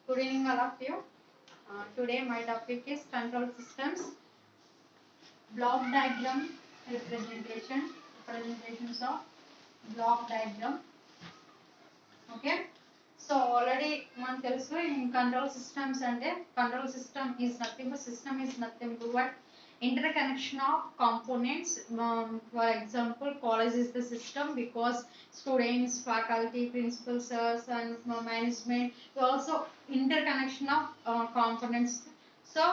Good evening, all of you. Today my topic is control systems, block diagram representations of block diagram. Okay. So already one tells you in control systems and control system is nothing but interconnection of components. For example, college is the system because students, faculty, principals, and management. Also interconnection of components. So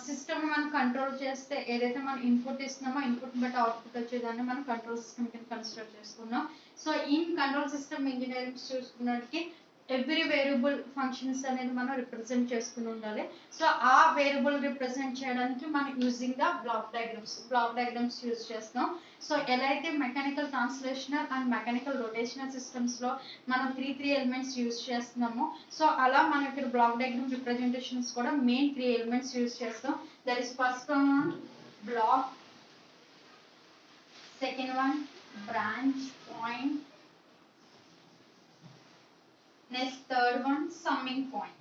system మనం control చేస్తే ఏదైతే మనం input ఇస్తున్నామో input బట్టి output వచ్చేదాన్ని మనం control system కింద consider చేసుకున్నాం. So in control system engineering చూసుకున్నట్టుకి ఎవ్రీ వేరియబుల్ ఫంక్షన్స్ అనేది మనం రిప్రజెంట్ చేసుకుని ఉండాలి. సో ఆ వేరియబుల్ రిప్రజెంట్ చేయడానికి మనం using the block diagrams use చేస్తాం. సో ఎలా అయితే mechanical translational and mechanical rotational systems లో మనం త్రీ ఎలిమెంట్స్ యూజ్ చేస్తున్నాము. సో అలా మనం ఇక్కడ బ్లాక్ డయాగ్రామ్ రిప్రజెంటేషన్స్ కూడా మెయిన్ 3 ఎలిమెంట్స్ యూజ్ చేస్తాం. That is first one block, second one branch point, next third one summing point.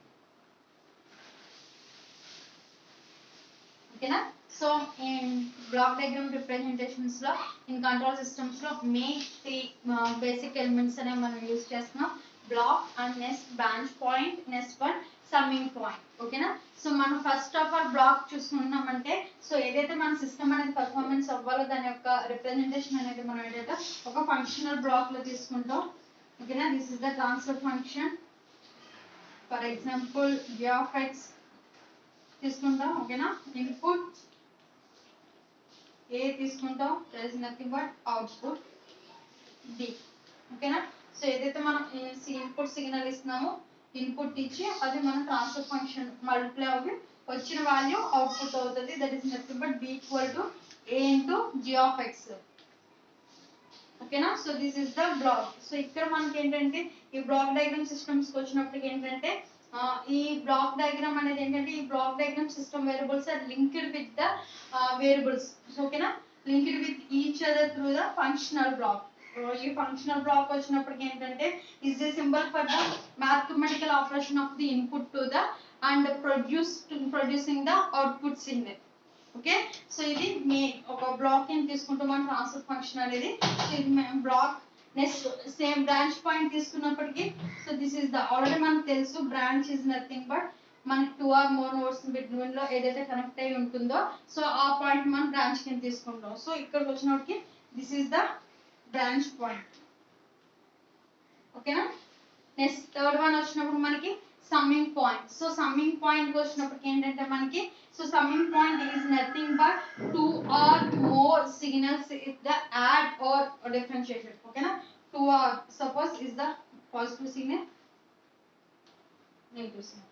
Okay na? So in block diagram representations lo in control systems lo main 3 basic elements ane manam use chestunam. Block and next branch point, next one summing point. Okay na? So మనం first of all block చూస్తున్నామంటే so ఏదైతే మన system అనేది performance అవ్వాలో దాని యొక్క representation అనేది మనం ఏంటంటే ఒక ఫంక్షనల్ బ్లాక్ లో తీసుకుంటాం. Okay na? This is the transfer function. For example, g of x తీసుకుంటాం. Okay na? Input a తీసుకుంటాం. There is nothing but output b. Okay na? So ఏదైతే మనం ఇన్పుట్ సిగ్నల్ ఇస్తున్నామో ఇన్పుట్ ఇచ్చి అది మన ట్రాన్స్ఫర్ ఫంక్షన్ మల్టిప్లై అవ్వి వచ్చిన value output అవుతుంది. That is nothing but b equal to a into g of x. ఓకేనా? So this is the block. So ఇక్కడ మనకి ఏంటంటే ఈ బ్లాక్ డయాగ్రామ్ సిస్టమ్స్ కి వచ్చినప్పటికి ఏంటంటే ఈ బ్లాక్ డయాగ్రామ్ అనేది ఏంటంటే ఈ block diagram system variables are linked with the variables. ఓకేనా? Linked with each other through the functional block. ఈ ఫంక్షనల్ బ్లాక్ వచ్చినప్పటికి ఏంటంటే is the symbol for the mathematical operation of the input to the and producing the output signal. Okay, so ఇది ఒక block ని తీసుకుంటాం మన transfer function అనేది. So ఇది block. Next same branch point తీసుకున్నప్పటికీ so this is the already మనకు తెలుసు బ్రాంచ్ ఇస్ నథింగ్ బట్ మనకి 2 or more నోడ్స్ బిట్వీన్ లో ఏదైతే కనెక్ట్ అయి ఉంటుందో సో ఆ పాయింట్ మనం బ్రాంచ్ కింద తీసుకుంటాం. సో ఇక్కడికి వచ్చినప్పటికి this is the branch point. ఓకేనా? నెక్స్ట్ థర్డ్ వన్ వచ్చినప్పుడు మనకి summing point. So summing point వచ్చినప్పటికి ఏంటంటే మనకి so summing point is nothing but 2 or more signals if the add or differentiation. Okay na? 2 or suppose is the positive signal, negative signal.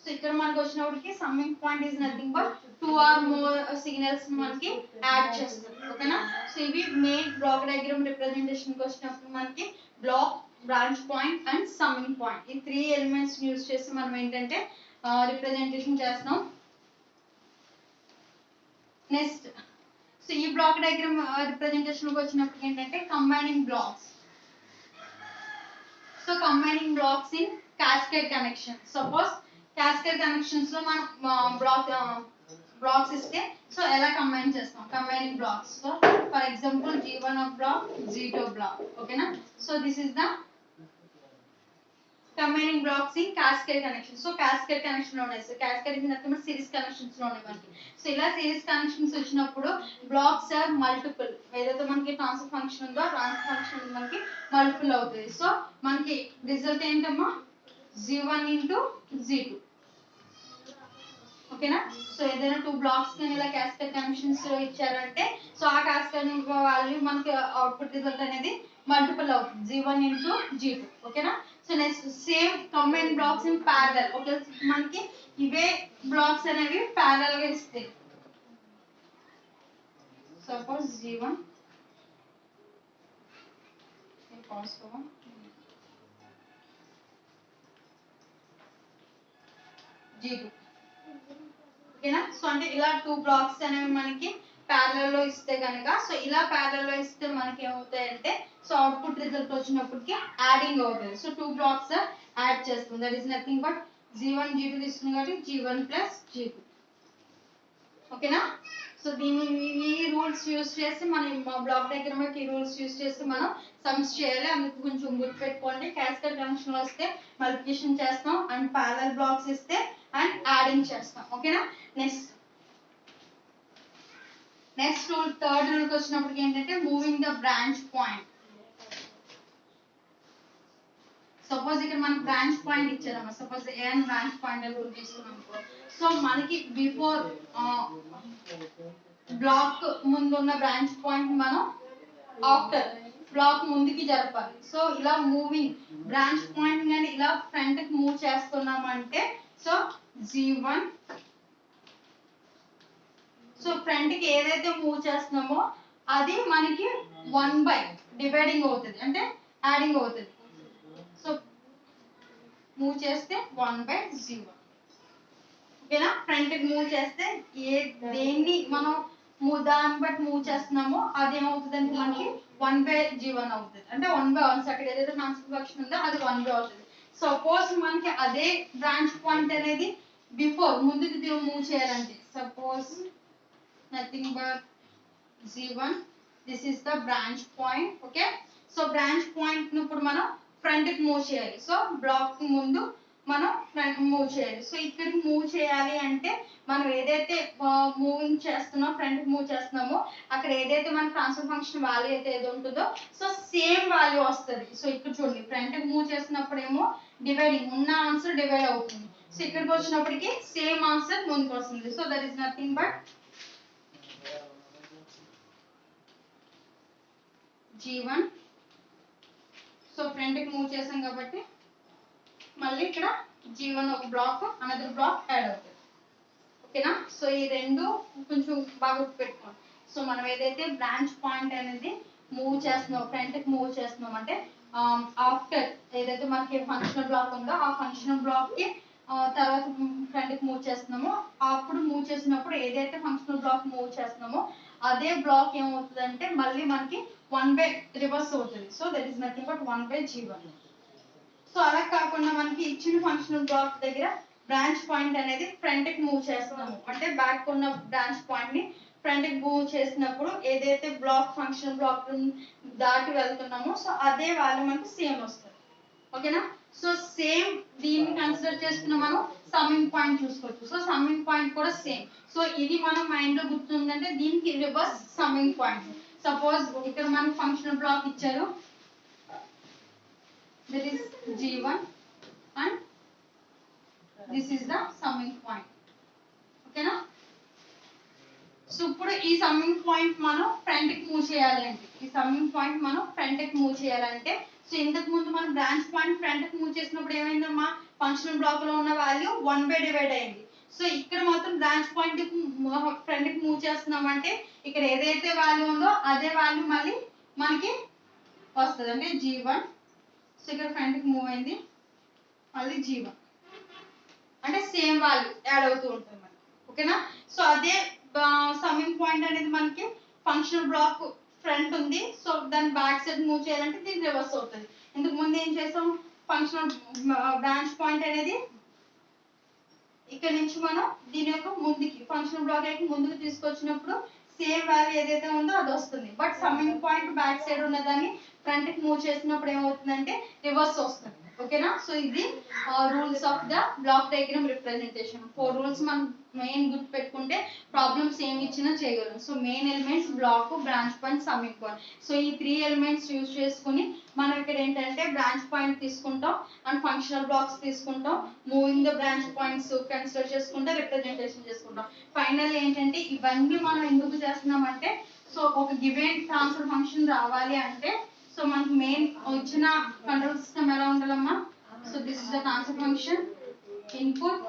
So ఇక్కడ మనకు వచ్చినప్పటికి summing point is nothing but 2 or more signals మనకి add చేస్తాం. ఓకేనా? So ఇవి main black diagram representation కి వచ్చినప్పుడు మనకి block, branch point and summing point ఈ 3 ఎలిమెంట్స్ యూజ్ చేసి మనం ఏంటంటే రిప్రజెంటేషన్ చేస్తాం. నెక్స్ట్ సో ఈ బ్లాక్ డయాగ్రామ్ రిప్రజెంటేషన్ కి వచ్చినప్పుడు ఏంటంటే combining blocks. So combining blocks in cascade connection. Suppose cascade connections లో మనం బ్లాక్స్ ఇస్తే సో ఎలా కంబైన్ చేస్తాం combining blocks. So for example g1 of block, g2 block. ఓకేనా? So this is the combining blocks in cascade connection. So cascade connection లో ఉన్నాయి. So cascade is nothing but series connections లో ఉన్నాయి మనకి. So ఇలా series connections వచ్చినప్పుడు blocks are multiple. ఏదైతే మనకి ట్రాన్స్ఫర్ ఫంక్షన్ ఉందో ట్రాన్స్ఫర్ ఫంక్షన్ మనకి మల్టిపుల్ అవుతుంది. సో మనకి రిజల్ట్ ఏంటమ్మా g1 into g2. ఓకేనా? సో ఏదైనా 2 బ్లాక్స్ ని ఇలా cascade connections లో ఇచ్చారంటే సో ఆ cascade వాల్యూ మనకి అవుట్పుట్ రిజల్ట్ అనేది మల్టిపుల్ అవుతుంది g1 into g2. ఓకేనా? So next same combine blocks in parallel. Okay, మనకి ఇవే బ్లాక్స్ అనేవి ప్యారలల్ గా ఇస్తాయి. Suppose g1 g2. ఓకేనా? సో అంటే ఇలా 2 బ్లాక్స్ అనేవి మనకి ప్యారలల్ లో ఇస్తే గనక సో ఇలా ప్యారలల్ లో ఇస్తే మనకి ఏమవుతాయంటే సో అవుట్పుట్ రిజల్ట్ వచ్చినప్పటికి యాడింగ్ అవుతుంది. సో 2 బ్లాక్స్ యాడ్ చేస్తుంది. That is nothing but G1 G2 తీసుకున్నాం కాబట్టి G1 plus G2 ఓకేనా సో దీని ఈ రూల్స్ యూస్ చేసి మనం బ్లాక్ డయాగ్రామ్ ఈ రూల్స్ యూస్ చేసి మనం సమ్స్ చేయాలి అందుకు కొంచెం గుర్తుపెట్టుకోండి క్యాస్కేడ్ కనెక్షన్ వస్తే మల్టిప్లికేషన్ చేస్తాం అండ్ ప్యారలల్ బ్లాక్స్ ఇస్తే అండ్ యాడింగ్ చేస్తాం ఓకేనా నెక్స్ట్ రూల్ థర్డ్ రూల్ కి వచ్చినప్పటికి ఏంటంటే moving the branch point suppose ఇక్కడ మనం బ్రాంచ్ పాయింట్ ఇచ్చారమ్మా సపోజ్ ఏ అని బ్రాంచ్ పాయింట్ అని రూల్ తీసుకున్నాం సో మనకి బిఫోర్ బ్లాక్ ముందు ఉన్న బ్రాంచ్ పాయింట్ మనం ఆఫ్టర్ బ్లాక్ ముందుకి జరపాలి సో ఇలా మూవింగ్ బ్రాంచ్ పాయింట్ కానీ ఇలా ఫ్రంట్ కి మూవ్ చేస్తున్నామంటే సో G1 సో ఫ్రంట్ కి ఏదైతే మూవ్ చేస్తున్నామో అది మనకి 1 by డివైడింగ్ అవుతుంది అంటే యాడింగ్ అవుతుంది సో మూవ్ చేస్తే 1 by G1 ఓకేనా ఫ్రంట్ కి మూవ్ చేస్తే దేన్ని మనం దాన్ని బట్టి మూవ్ చేస్తున్నామో అది ఏమవుతుంది అంటే మనకి 1 by G1 అవుతుంది అంటే 1 by 1 అక్కడ ఏదైతే ట్రాన్స్ఫర్ ఫంక్షన్ ఉందో అది 1 by అవుతుంది సపోజ్ మనకి అదే బ్రాంచ్ పాయింట్ అనేది బిఫోర్ ముందుకు మూవ్ చేయాలంటే suppose nothing but G1 this is the branch point okay so branch point ను ఇప్పుడు మనం ఫ్రంట్ కి మూవ్ చేయాలి సో బ్లాక్ ముందు మనం ఫ్రంట్ మూవ్ చేయాలి సో ఇక్కడికి మూవ్ చేయాలి అంటే మనం ఏదైతే మూవింగ్ చేస్తున్నామో ఫ్రంట్ కి మూవ్ చేస్తున్నామో అక్కడ ఏదైతే మన ట్రాన్స్ఫర్ ఫంక్షన్ వాల్యూ అయితే ఏదో ఉంటుందో సో సేమ్ వాల్యూ వస్తుంది సో ఇక్కడ చూడండి ఫ్రంట్ కి మూవ్ చేసినప్పుడు ఏమో డివైడింగ్ ఉన్న ఆన్సర్ డివైడ్ అవుతుంది సో ఇక్కడికి వచ్చినప్పటికి సేమ్ ఆన్సర్ ముందుకు వస్తుంది so that is nothing but G1 so front కి మూవ్ చేసాం కాబట్టి మళ్ళీ ఇక్కడ G1 ఒక బ్లాక్ అనదర్ బ్లాక్ యాడ్ అవుతుంది ఓకేనా సో ఈ రెండు కొంచెం బాగా గుర్తుపెట్టుకోండి సో మనం ఏదైతే బ్రాంచ్ పాయింట్ అనేది మూవ్ చేస్తున్నాం ఫ్రంట్ కి మూవ్ చేస్తున్నాం అంటే ఆఫ్టర్ ఏదైతే మనకి ఫంక్షనల్ బ్లాక్ ఉందో ఆ ఫంక్షనల్ బ్లాక్ కి తర్వాత ఫ్రంట్ కి మూవ్ చేస్తున్నామో అప్పుడు మూవ్ చేసినప్పుడు ఏదైతే ఫంక్షనల్ బ్లాక్ మూవ్ చేస్తున్నామో అదే బ్లాక్ ఏమవుతుందంటే మళ్ళీ మనకి 1 by రివర్స్ అవుతుంది so that is nothing but 1 by G1 so అలా కాకుండా మనకి ఇచ్చిన ఫంక్షనల్ బ్లాక్ దగ్గర బ్రాంచ్ పాయింట్ అనేది ఫ్రంట్ కి మూవ్ చేస్తున్నాము అంటే బ్యాక్ ఉన్న బ్రాంచ్ పాయింట్ ని ఫ్రంట్ కి మూవ్ చేసినప్పుడు ఏదైతే బ్లాక్ ఫంక్షనల్ బ్లాక్ దాటి వెళ్తున్నామో సో అదే వాల్యూ మనకి సేమ్ వస్తుంది ఓకేనా సో సేమ్ దీన్ని కన్సిడర్ చేసుకున్న మనం సమ్మింగ్ పాయింట్ చూసుకోవచ్చు సో సమ్మింగ్ పాయింట్ కూడా సేమ్ సో ఇది మనం మైండ్ లో గుర్తుందంటే దీనికి రివర్స్ సమ్మింగ్ పాయింట్ సపోజ్ ఇక్కడ మనకి ఫంక్షనల్ బ్లాక్ ఇచ్చారు that is G1 and this is the summing point ఓకేనా సో ఇప్పుడు ఈ సమ్మింగ్ పాయింట్ మనం ఫ్రంట్ కి మూవ్ చేయాలి అంటే ఈ సమ్మింగ్ పాయింట్ మనం ఫ్రంట్ కి మూవ్ చేయాలంటే సో ఇంతకు ముందు మనం బ్రాంచ్ పాయింట్ ఫ్రంట్ కి మూవ్ చేసినప్పుడు ఏమైందమ్మా ఫంక్షనల్ బ్లాక్ లో ఉన్న వాల్యూ 1 by డివైడ్ అయింది సో ఇక్కడ మాత్రం బ్రాంచ్ పాయింట్ ఫ్రంట్ కి మూవ్ చేస్తున్నామంటే ఇక్కడ ఏదైతే వాల్యూ ఉందో అదే వాల్యూ మళ్ళీ మనకి వస్తుంది అంటే G1 సో ఇక్కడ ఫ్రంట్ కి మూవ్ అయింది మళ్ళీ G1 అంటే సేమ్ వాల్యూ యాడ్ అవుతూ ఉంటుంది మనకి ఓకేనా సో అదే సమ్మింగ్ పాయింట్ అనేది మనకి ఫంక్షనల్ బ్లాక్ ఫ్రంట్ ఉంది సో దాని బ్యాక్ సైడ్ మూవ్ చేయాలంటే దీని రివర్స్ అవుతుంది ఇంతకు ముందు ఏం చేసాం ఫంక్షనల్ బ్రాంచ్ పాయింట్ అనేది ఇక్కడ నుంచి మనం దీని యొక్క ముందుకి ఫంక్షనల్ బ్లాక్ అయితే ముందుకు తీసుకొచ్చినప్పుడు సేమ్ వాల్యూ ఏదైతే ఉందో అది వస్తుంది but summing point back side ఉన్నదాన్ని ఫ్రంట్ కి మూవ్ చేసినప్పుడు ఏమవుతుందంటే రివర్స్ వస్తుంది ఓకేనా సో ఇది rules of the block diagram representation 4 rules మనం మెయిన్ గుర్తు పెట్టుకుంటే ప్రాబ్లమ్స్ ఏమి ఇచ్చినా చేయగలం so main elements block branch point summing point so ఈ 3 ఎలిమెంట్స్ యూజ్ చేసుకుని మనం ఇక్కడ ఏంటంటే బ్రాంచ్ పాయింట్ తీసుకుంటాం అండ్ ఫంక్షనల్ బ్లాక్స్ తీసుకుంటాం moving the branch points consider చేసుకుంటే రిప్రజెంటేషన్ చేసుకుంటాం ఫైనల్ ఏంటంటే ఇవన్నీ మనం ఎందుకు చేస్తున్నామంటే సో ఒక గివెన్ ట్రాన్స్ఫర్ ఫంక్షన్ రావాలి అంటే సో మనకు మెయిన్ వచ్చిన కంట్రోల్ సిస్టమ్ ఎలా ఉండాలమ్మా so this is the transfer function input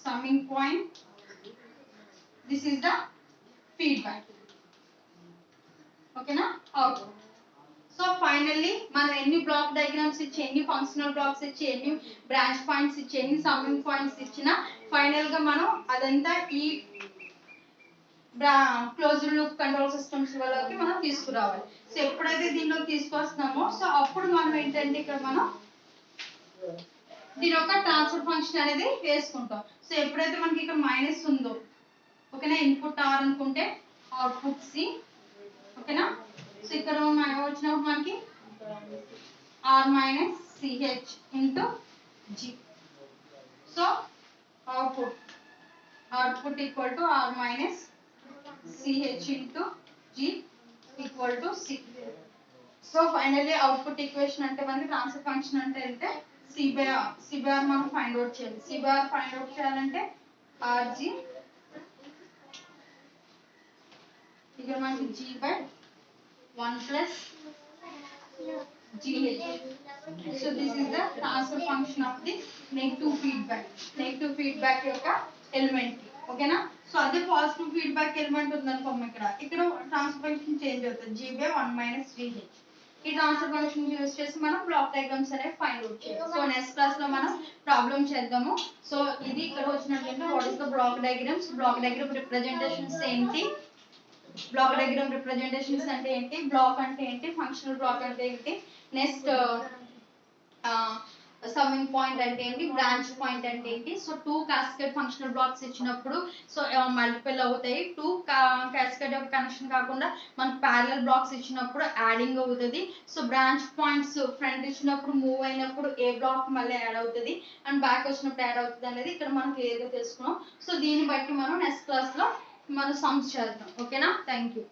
summing point this is the feedback ఓకేనా అవుట్పుట్ సో ఫైనల్లీ మనం ఎన్ని బ్లాక్ డయాగ్రామ్స్ ఇచ్చి ఎన్ని ఫంక్షనల్ బ్లాక్స్ ఇచ్చి ఎన్ని బ్రాంచ్ పాయింట్స్ ఇచ్చి ఎన్ని సమ్మింగ్ పాయింట్స్ ఇచ్చినా ఫైనల్ గా మనం అదంతా ఈ క్లోజ్డ్ లూప్ కంట్రోల్ సిస్టమ్స్ లోకి మనం తీసుకురావాలి సో ఎప్పుడైతే దీనిలోకి తీసుకొస్తున్నామో సో అప్పుడు మనం ఏంటంటే ఇక్కడ మనం దీని యొక్క ట్రాన్స్ఫర్ ఫంక్షన్ అనేది వేసుకుంటాం. సో ఎప్పుడైతే మనకి ఇక్కడ మైనస్ ఉందో ఓకేనా, ఇన్పుట్ ఆర్ అనుకుంటే అవుట్పుట్ సి ఓకేనా. సో ఇక్కడ వచ్చినప్పుడు మనకి R minus CH into G. So output equal to r minus ch into g equal to c. So finally output equation అంటే మనకి ట్రాన్స్ఫర్ ఫంక్షన్ అంటే c by r మనం find out చేయాలి. c by r find out చేయాలంటే rg ఇక్కడ మనకి g by 1 plus gh. So this is the transfer function of the negative feedback యొక్క element ఓకేనా. సో అదే పాజిటివ్ ఫీడ్బ్యాక్ ఎలిమెంట్ ఉందనుకోండి, ఇక్కడ ట్రాన్స్ఫర్ ఫంక్షన్ చేంజ్ అవుతుంది g by 1 minus gh. ఈ ట్రాన్స్ఫర్ ఫంక్షన్ యూస్ చేసి మనం బ్లాక్ డయాగ్రామ్స్ అనేవి ఫైండ్ అవుట్ చేయాలి. సో నెక్స్ట్ క్లాస్ లో మనం ప్రాబ్లం చేద్దాము. సో ఇది ఇక్కడ వచ్చినట్లయితే what is the block diagrams, block diagram representations ఏంటి, బ్లాక్ డయాగ్రామ్ రిప్రజెంటేషన్స్ అంటే ఏంటి, బ్లాక్ అంటే ఏంటి, ఫంక్షనల్ బ్లాక్ అంటే ఏంటి, నెక్స్ట్ సమ్మింగ్ పాయింట్ అంటే ఏంటి, బ్రాంచ్ పాయింట్ అంటే ఏంటి. సో 2 క్యాస్కేడ్ ఫంక్షనల్ బ్లాక్స్ ఇచ్చినప్పుడు సో మల్టిపుల్ అవుతాయి. 2 క్యాస్కేడ్ యొక్క కనెక్షన్ కాకుండా మనకు ప్యారలల్ బ్లాక్స్ ఇచ్చినప్పుడు యాడింగ్ అవుతుంది. సో బ్రాంచ్ పాయింట్స్ ఫ్రంట్ ఇచ్చినప్పుడు మూవ్ అయినప్పుడు ఏ బ్లాక్ మళ్ళీ యాడ్ అవుతుంది అండ్ బ్యాక్ వచ్చినప్పుడు యాడ్ అవుతుంది అనేది ఇక్కడ మనం క్లియర్గా తెలుసుకున్నాం. సో దీన్ని బట్టి మనం నెక్స్ట్ క్లాస్ లో మనం సమ్స్ చేద్దాం ఓకేనా. Thank you.